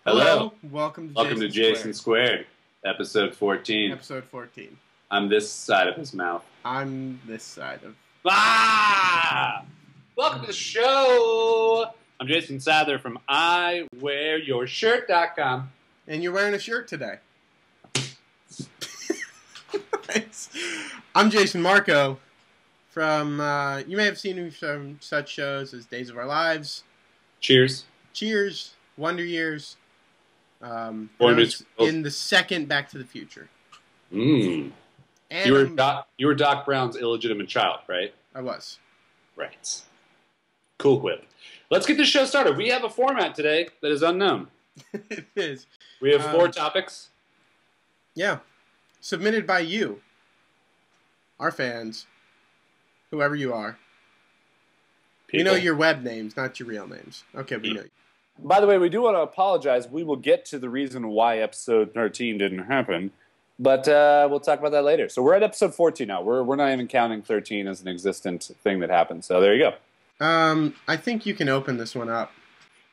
Hello. Welcome to Jason², episode 14. Episode 14. I'm this side of his mouth. I'm this side of... Welcome to the show! I'm Jason Sather from IWearYourShirt.com. And you're wearing a shirt today. Nice. I'm Jason Marco from, you may have seen me from such shows as Days of Our Lives. Cheers. Wonder Years. In the second Back to the Future. And you were Doc Brown's illegitimate child, right? I was. Right. Cool whip. Let's get this show started. We have a format today that is unknown. It is. We have 4 topics. Yeah. Submitted by you, our fans, whoever you are. People. We know your web names, not your real names. Okay, we know you. By the way, we do want to apologize. We will get to the reason why episode 13 didn't happen, but we'll talk about that later. So we're at episode 14 now. We're not even counting 13 as an existent thing that happened. So there you go. I think you can open this one up.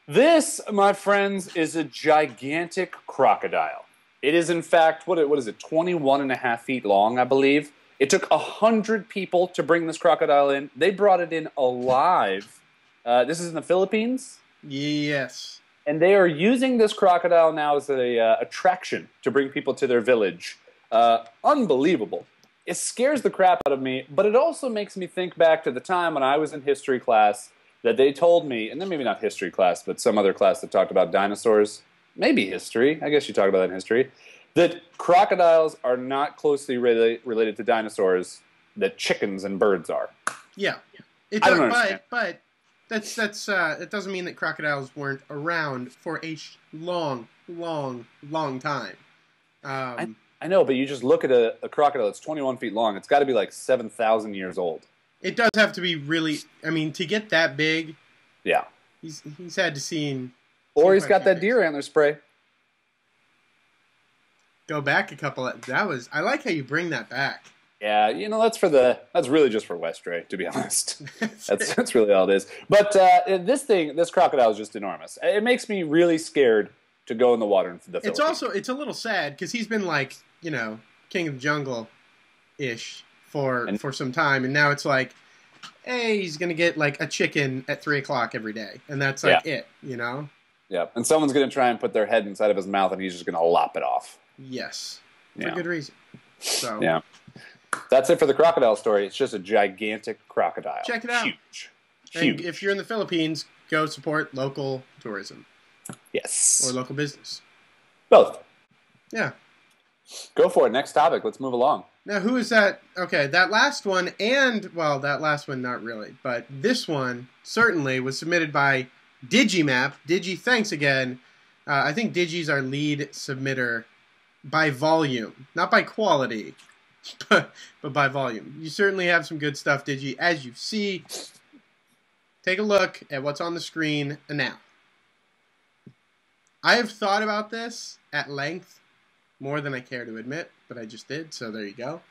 This, my friends, is a gigantic crocodile. It is, in fact, what is it, 21 and a half feet long, I believe. It took 100 people to bring this crocodile in. They brought it in alive. This is in the Philippines. Yes. And they are using this crocodile now as an attraction to bring people to their village. Unbelievable. It scares the crap out of me, but it also makes me think back to the time when I was in history class that they told me, and then maybe not history class, but some other class that talked about dinosaurs. Maybe history. I guess you talk about that in history. That crocodiles are not closely related to dinosaurs that chickens and birds are. Yeah. I don't understand. But that's it doesn't mean that crocodiles weren't around for a long time. I know, but you just look at a crocodile that's 21 feet long. It's got to be like 7,000 years old. It does have to be really. I mean, to get that big. Yeah. He's had to see. Or he's got that deer antler spray. Go back a couple. I like how you bring that back. Yeah, that's really just for Westray, to be honest. That's really all it is. But this crocodile is just enormous. It makes me really scared to go in the water in the Philippines. It's a little sad because he's been like, King of the Jungle-ish for some time, and now it's like, hey, he's gonna get like a chicken at 3 o'clock every day, and that's like it, Yeah, and someone's gonna try and put their head inside of his mouth, and he's just gonna lop it off. Yes, for good reason. So yeah. That's it for the crocodile story. It's just a gigantic crocodile. Check it out. Huge. And if you're in the Philippines, go support local tourism. Yes. Or local business. Both. Yeah. Go for it. Next topic. Let's move along. Now, who is that? Okay, that last one that last one not really, but this one certainly was submitted by Digimap. Digi, thanks again. I think Digi's our lead submitter by volume, not by quality. But by volume. You certainly have some good stuff, Digi. As you see, take a look at what's on the screen now. I have thought about this at length, more than I care to admit, but I just did, so there you go.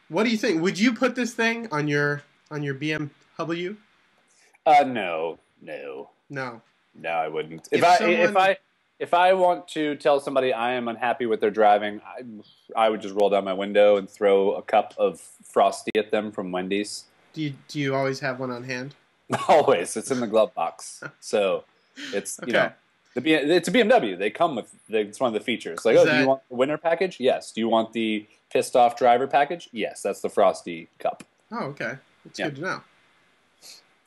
What do you think? Would you put this thing on your BMW? No, I wouldn't. If I want to tell somebody I am unhappy with their driving, I would just roll down my window and throw a cup of Frosty at them from Wendy's. Do you always have one on hand? Always. It's in the glove box. So it's okay. It's a BMW. They come with it's one of the features. Like, do you want the winner package? Yes. Do you want the pissed off driver package? Yes. That's the Frosty Cup. Oh, okay. That's good to know.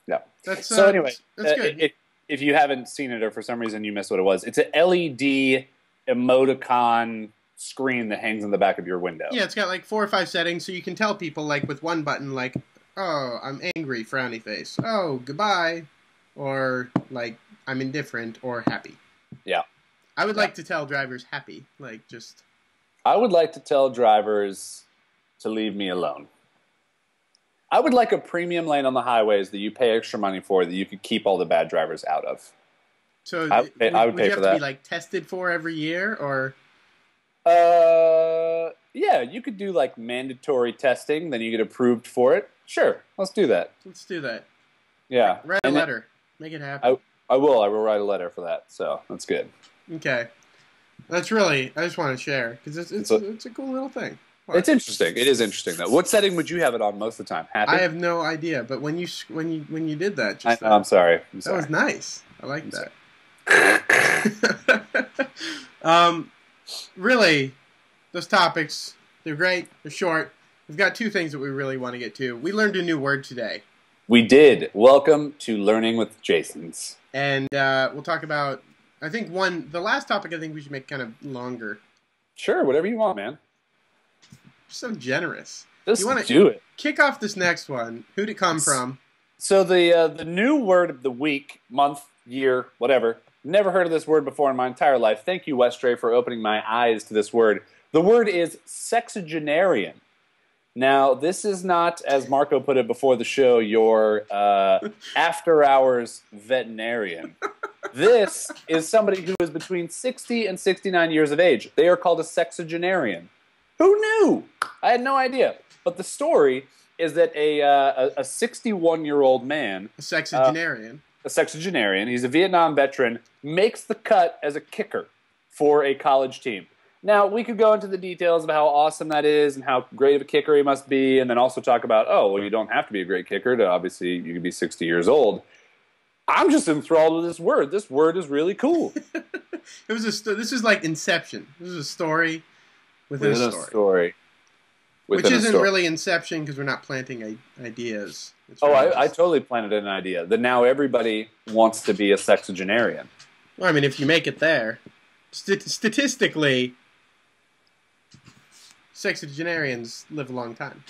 Yeah. So anyway, that's good. If you haven't seen it or for some reason you missed what it was, it's an LED emoticon screen that hangs in the back of your window. Yeah, it's got like 4 or 5 settings, so you can tell people like with one button, like, oh, I'm angry, frowny face. Oh, goodbye. Or like, I'm indifferent or happy. Yeah. I would like to tell drivers happy, like just... I would like to tell drivers to leave me alone. I would like a premium lane on the highways that you pay extra money for that you could keep all the bad drivers out of. So I would pay for that. Would you have to be like tested for every year, or? Yeah, you could do like mandatory testing, then you get approved for it. Sure, let's do that. Let's do that. Yeah. Write a letter. Make it happen. I will. I will write a letter for that. So that's good. Okay. That's really, I just want to share because it's a cool little thing. What? It's interesting. It is interesting though. What setting would you have it on most of the time? Happy? I have no idea, but when you did that, just I'm sorry. that was nice. I like that. Really, those topics, they're great. They're short. We've got two things that we really want to get to. We learned a new word today. We did. Welcome to Learning with Jasons. And we'll talk about, I think the last topic I think we should make kind of longer. Sure, whatever you want, man. So generous. Just do it. Kick off this next one. Who'd it come from? So the new word of the week, month, year, whatever. Never heard of this word before in my entire life. Thank you, Westray, for opening my eyes to this word. The word is sexagenarian. Now, this is not, as Marco put it before the show, your after-hours veterinarian. This is somebody who is between 60 and 69 years of age. They are called a sexagenarian. Who knew? I had no idea. But the story is that a 61-year-old man... A sexagenarian. A sexagenarian. He's a Vietnam veteran, makes the cut as a kicker for a college team. Now, we could go into the details of how awesome that is and how great of a kicker he must be, and then also talk about, oh, well, you don't have to be a great kicker to obviously you could be 60 years old. I'm just enthralled with this word. This word is really cool. This is like Inception. This is a story within a story. Which isn't really Inception because we're not planting ideas. I totally planted an idea that now everybody wants to be a sexagenarian. Well, I mean, if you make it there, statistically, sexagenarians live a long time.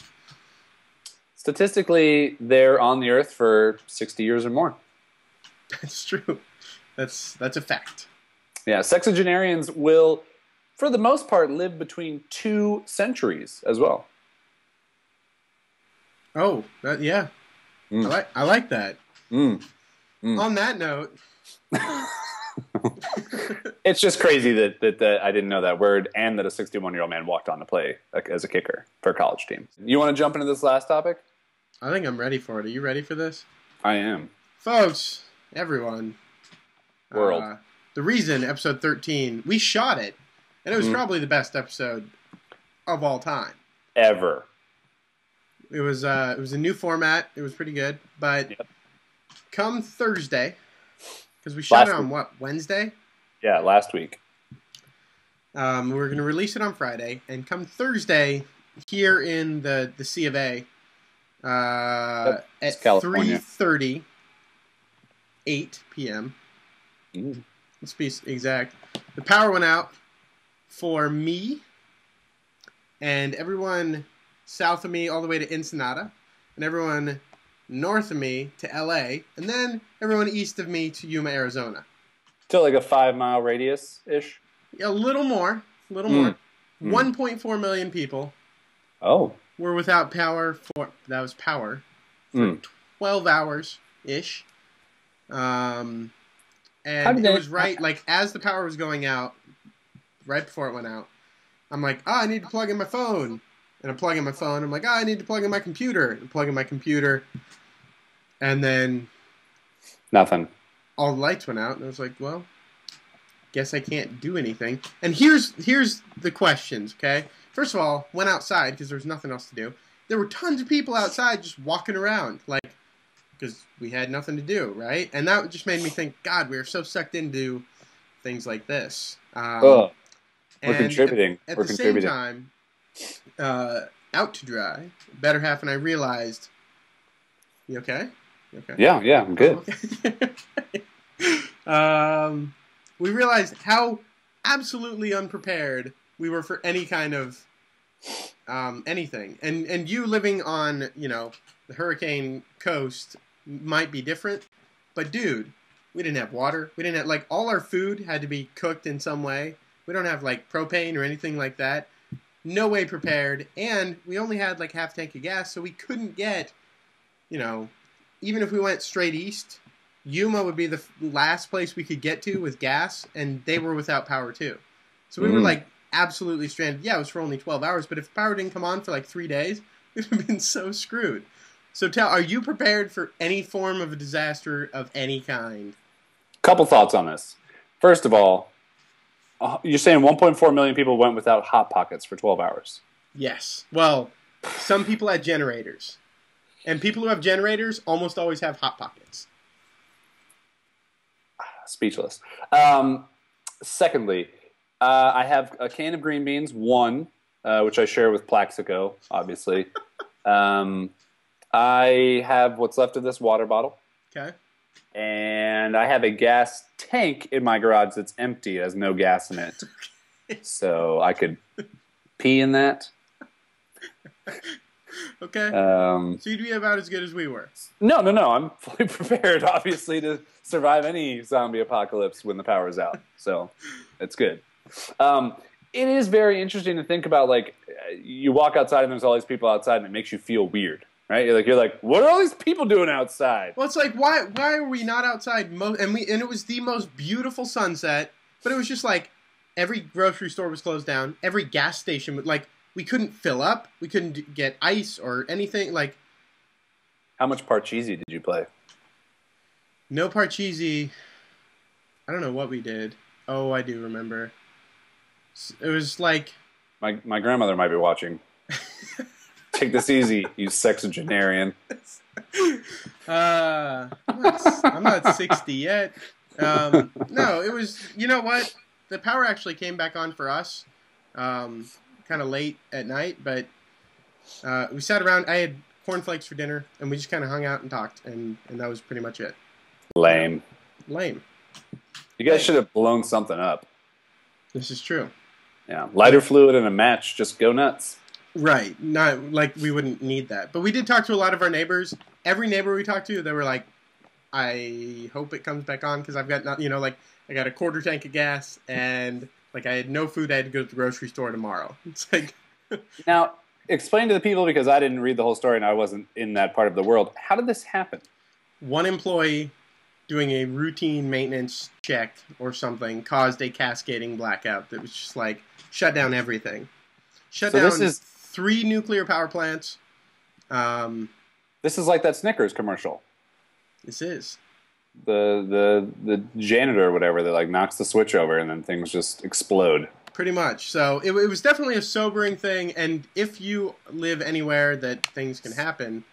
Statistically, they're on the earth for 60 years or more. That's true. That's a fact. Yeah, sexagenarians will, for the most part, live between 2 centuries as well. Oh, yeah. I like that. On that note... It's just crazy that I didn't know that word and that a 61-year-old man walked on to play as a kicker for a college team. You want to jump into this last topic? I think I'm ready for it. Are you ready for this? I am. Folks, everyone. World. The reason, episode 13, we shot it, and it was probably the best episode of all time. Ever. It was a new format. It was pretty good. But come Thursday... Because we shot it on, Wednesday? Yeah, last week. We're going to release it on Friday. And come Thursday, here in the C of A, at 3:30, 8 p.m. Let's be exact. The power went out for me and everyone south of me all the way to Ensenada. And everyone... north of me to LA, and then everyone east of me to Yuma, Arizona. Still like a 5-mile radius-ish? A little more. 1.4 million people were without power for 12 hours-ish. And it was right, like, as the power was going out, right before it went out, I'm like, I need to plug in my phone. And I'm plugging my phone. I'm like, I need to plug in my computer. I'm plugging my computer. And then... nothing. All the lights went out. And I was like, well, guess I can't do anything. And here's the questions, okay? First of all, went outside because there was nothing else to do. There were tons of people outside just walking around. Like, because we had nothing to do, right? And that just made me think, God, we are so sucked into things like this. We're contributing. At the same time... out to dry. Better half, and I realized. You okay? You okay? Yeah, I'm good. Okay. We realized how absolutely unprepared we were for any kind of anything, and you living on the hurricane coast might be different, but dude, we didn't have water. We didn't have all our food had to be cooked in some way. We don't have propane or anything like that. No way prepared, and we only had half a tank of gas, so we couldn't get, even if we went straight east, Yuma would be the last place we could get to with gas, and they were without power too. So we were absolutely stranded. Yeah, it was for only 12 hours, but if power didn't come on for 3 days, we'd have been so screwed. So are you prepared for any form of a disaster of any kind? Couple thoughts on this. First of all, you're saying 1.4 million people went without Hot Pockets for 12 hours. Yes. Well, some people had generators. And people who have generators almost always have Hot Pockets. Speechless. Secondly, I have a can of green beans, one, which I share with Plaxico, obviously. I have what's left of this water bottle. Okay. And I have a gas tank in my garage that's empty. It has no gas in it. So I could pee in that. Okay. So you'd be about as good as we were. No. I'm fully prepared, obviously, to survive any zombie apocalypse when the power's out. So it's good. It is very interesting to think about, like, you walk outside and there's all these people outside and it makes you feel weird. Right? You're like, what are all these people doing outside? Well, it's like, why are we not outside? And it was the most beautiful sunset, but it was just like every grocery store was closed down. Every gas station, like, we couldn't fill up. We couldn't get ice or anything. Like, how much Parcheesi did you play? No Parcheesi. I don't know what we did. Oh, I do remember. It was like my grandmother might be watching. Take this easy, you sexagenarian. I'm not 60 yet. No, it was, you know what? The power actually came back on for us kind of late at night, but we sat around. I had cornflakes for dinner, and we just kind of hung out and talked, and that was pretty much it. Lame. You guys should have blown something up. This is true. Yeah, lighter fluid and a match, just go nuts. Right. Not like we wouldn't need that. But we did talk to a lot of our neighbors. Every neighbor we talked to, they were like, I hope it comes back on because I've got, like, I got a quarter tank of gas and, like, I had no food. I had to go to the grocery store tomorrow. It's like... Now, explain to the people, because I didn't read the whole story and I wasn't in that part of the world. How did this happen? One employee doing a routine maintenance check or something caused a cascading blackout that was just, like, shut down everything. Shut down 3 nuclear power plants. This is like that Snickers commercial. This is. The janitor or whatever that, like, knocks the switch over and then things just explode. Pretty much. So it was definitely a sobering thing, and if you live anywhere that things can happen,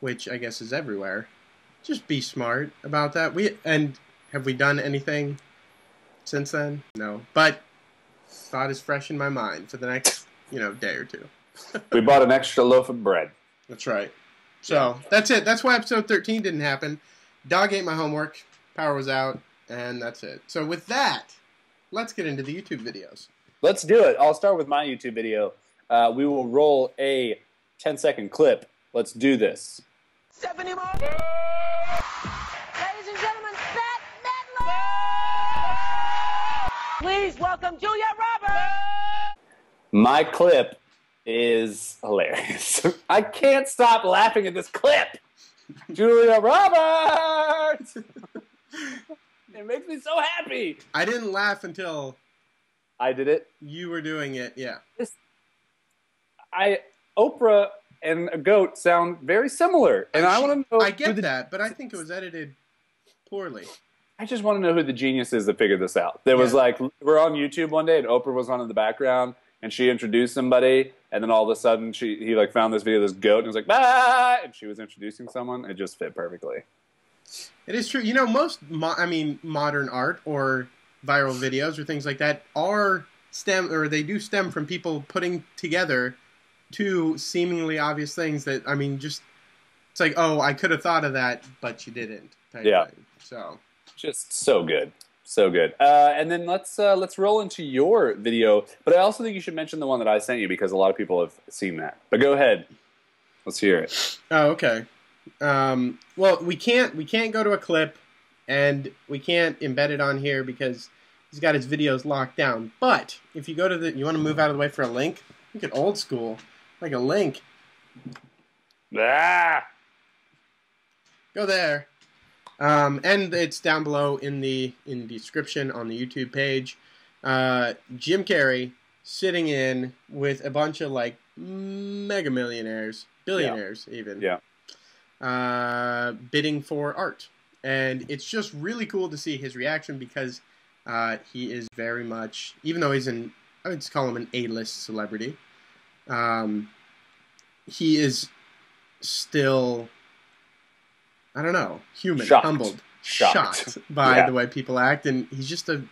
which I guess is everywhere, just be smart about that. Have we done anything since then? No. But thought is fresh in my mind for the next, day or two. We bought an extra loaf of bread. That's right. So that's it. That's why episode 13 didn't happen. Dog ate my homework. Power was out. And that's it. So with that, let's get into the YouTube videos. Let's do it. I'll start with my YouTube video. We will roll a 10-second clip. Let's do this. 70 more. Ladies and gentlemen, Fat Mettler! Please welcome Julia Roberts! My clip is hilarious. I can't stop laughing at this clip. Julia Roberts! It makes me so happy. I didn't laugh until I did it. You were doing it, yeah. Oprah and a goat sound very similar, and I want to know. I get that, but I think it was edited poorly. I just want to know who the genius is that figured this out. There was like, we're on YouTube one day, and Oprah was on in the background, and she introduced somebody, and then all of a sudden he like found this video of this goat, and was like, bah! And she was introducing someone. It just fit perfectly. It is true. Most modern art or viral videos or things like that they do stem from people putting together 2 seemingly obvious things that, it's like, oh, I could have thought of that, but you didn't. Yeah. Thing. So. Just so good. So good. And then let's roll into your video. But I also think you should mention the one that I sent you because a lot of people have seen that. But go ahead. Let's hear it. Oh, okay. Well, we can't go to a clip, and we can't embed it on here because he's got his videos locked down. But if you go to you want to move out of the way for a link? Look at old school, like a link. Ah! Go there. And it's down below in the description on the YouTube page. Jim Carrey sitting in with a bunch of like mega millionaires, billionaires even. Yeah. Bidding for art. And it's just really cool to see his reaction because he is very much, even though he's I would just call him an A-list celebrity, he is still, I don't know, human, humbled, shocked by the way people act, and he's just a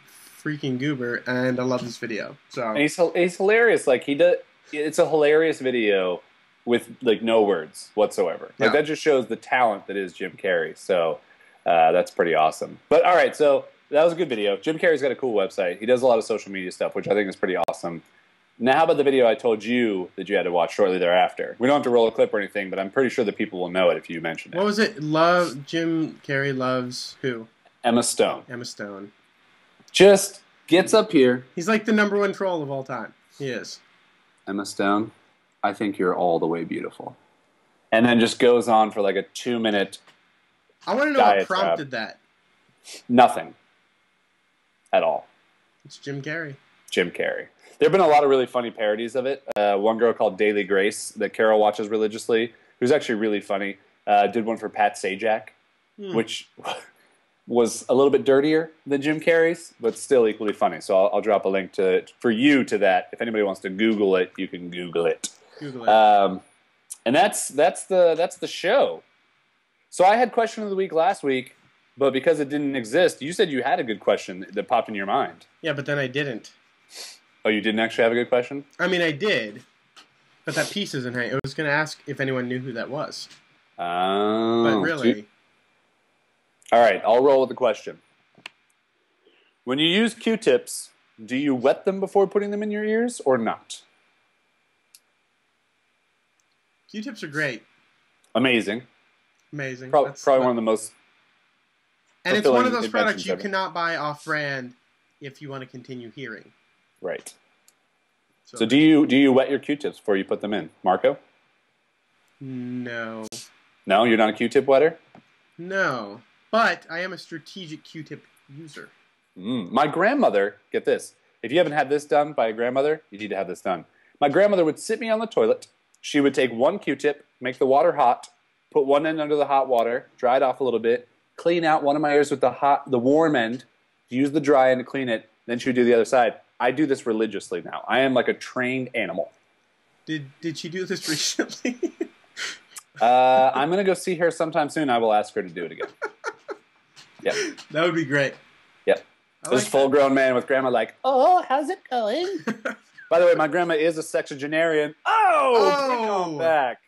freaking goober, and I love this video. So and he's hilarious. Like it's a hilarious video with like no words whatsoever. Like that just shows the talent that is Jim Carrey. So that's pretty awesome. But all right, so that was a good video. Jim Carrey's got a cool website. He does a lot of social media stuff, which I think is pretty awesome. Now, how about the video I told you that you had to watch shortly thereafter? We don't have to roll a clip or anything, but I'm pretty sure that people will know it if you mention it. What was it? Jim Carrey loves who? Emma Stone. Emma Stone. Just gets up here. He's like the #1 troll of all time. He is. Emma Stone, I think you're all the way beautiful. And then just goes on for like a 2-minute I want to know what prompted that. Nothing. At all. It's Jim Carrey. Jim Carrey. There have been a lot of really funny parodies of it. One girl called Daily Grace that Carol watches religiously, who's actually really funny, did one for Pat Sajak, which was a little bit dirtier than Jim Carrey's, but still equally funny. So I'll drop a link for you to that. If anybody wants to Google it, you can Google it. And that's the show. So I had question of the week last week, but because it didn't exist, you said you had a good question that popped in your mind. Yeah, but then I didn't. Oh, you didn't actually have a good question? I mean, I did, but that piece isn't hanging. I was going to ask if anyone knew who that was. Oh. But really. All right, I'll roll with the question. When you use Q-tips, do you wet them before putting them in your ears or not? Q-tips are great. Amazing. Amazing. Probably one of the most. And it's one of those products you cannot buy off-brand if you want to continue hearing. Right. So do you wet your Q-tips before you put them in, Marco? No. No, you're not a Q-tip wetter? No, but I am a strategic Q-tip user. My grandmother, get this, if you haven't had this done by a grandmother, you need to have this done. My grandmother would sit me on the toilet. She would take one Q-tip, make the water hot, put one end under the hot water, dry it off a little bit, clean out one of my ears with the warm end, use the dry end to clean it, then she would do the other side. I do this religiously now. I am like a trained animal. Did she do this recently? I'm going to go see her sometime soon. I will ask her to do it again. Yep. That would be great. Yep. This full-grown man with grandma like, oh, how's it going? By the way, my grandma is a sexagenarian. Bring on back.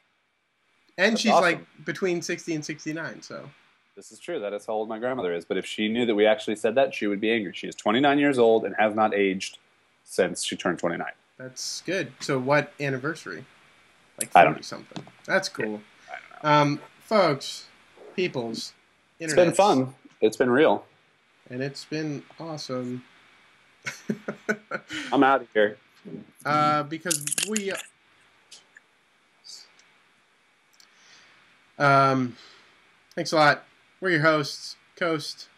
And That's she's awesome. like between 60 and 69, so. This is true. That is how old my grandmother is. But if she knew that we actually said that, she would be angry. She is 29 years old and has not aged since she turned 29. That's good. So what anniversary? Like 30-something. That's cool. Yeah, I don't know. Folks, peoples, it's been fun. It's been real. And it's been awesome. I'm out of here. Because we... thanks a lot. We're your hosts, Ghost.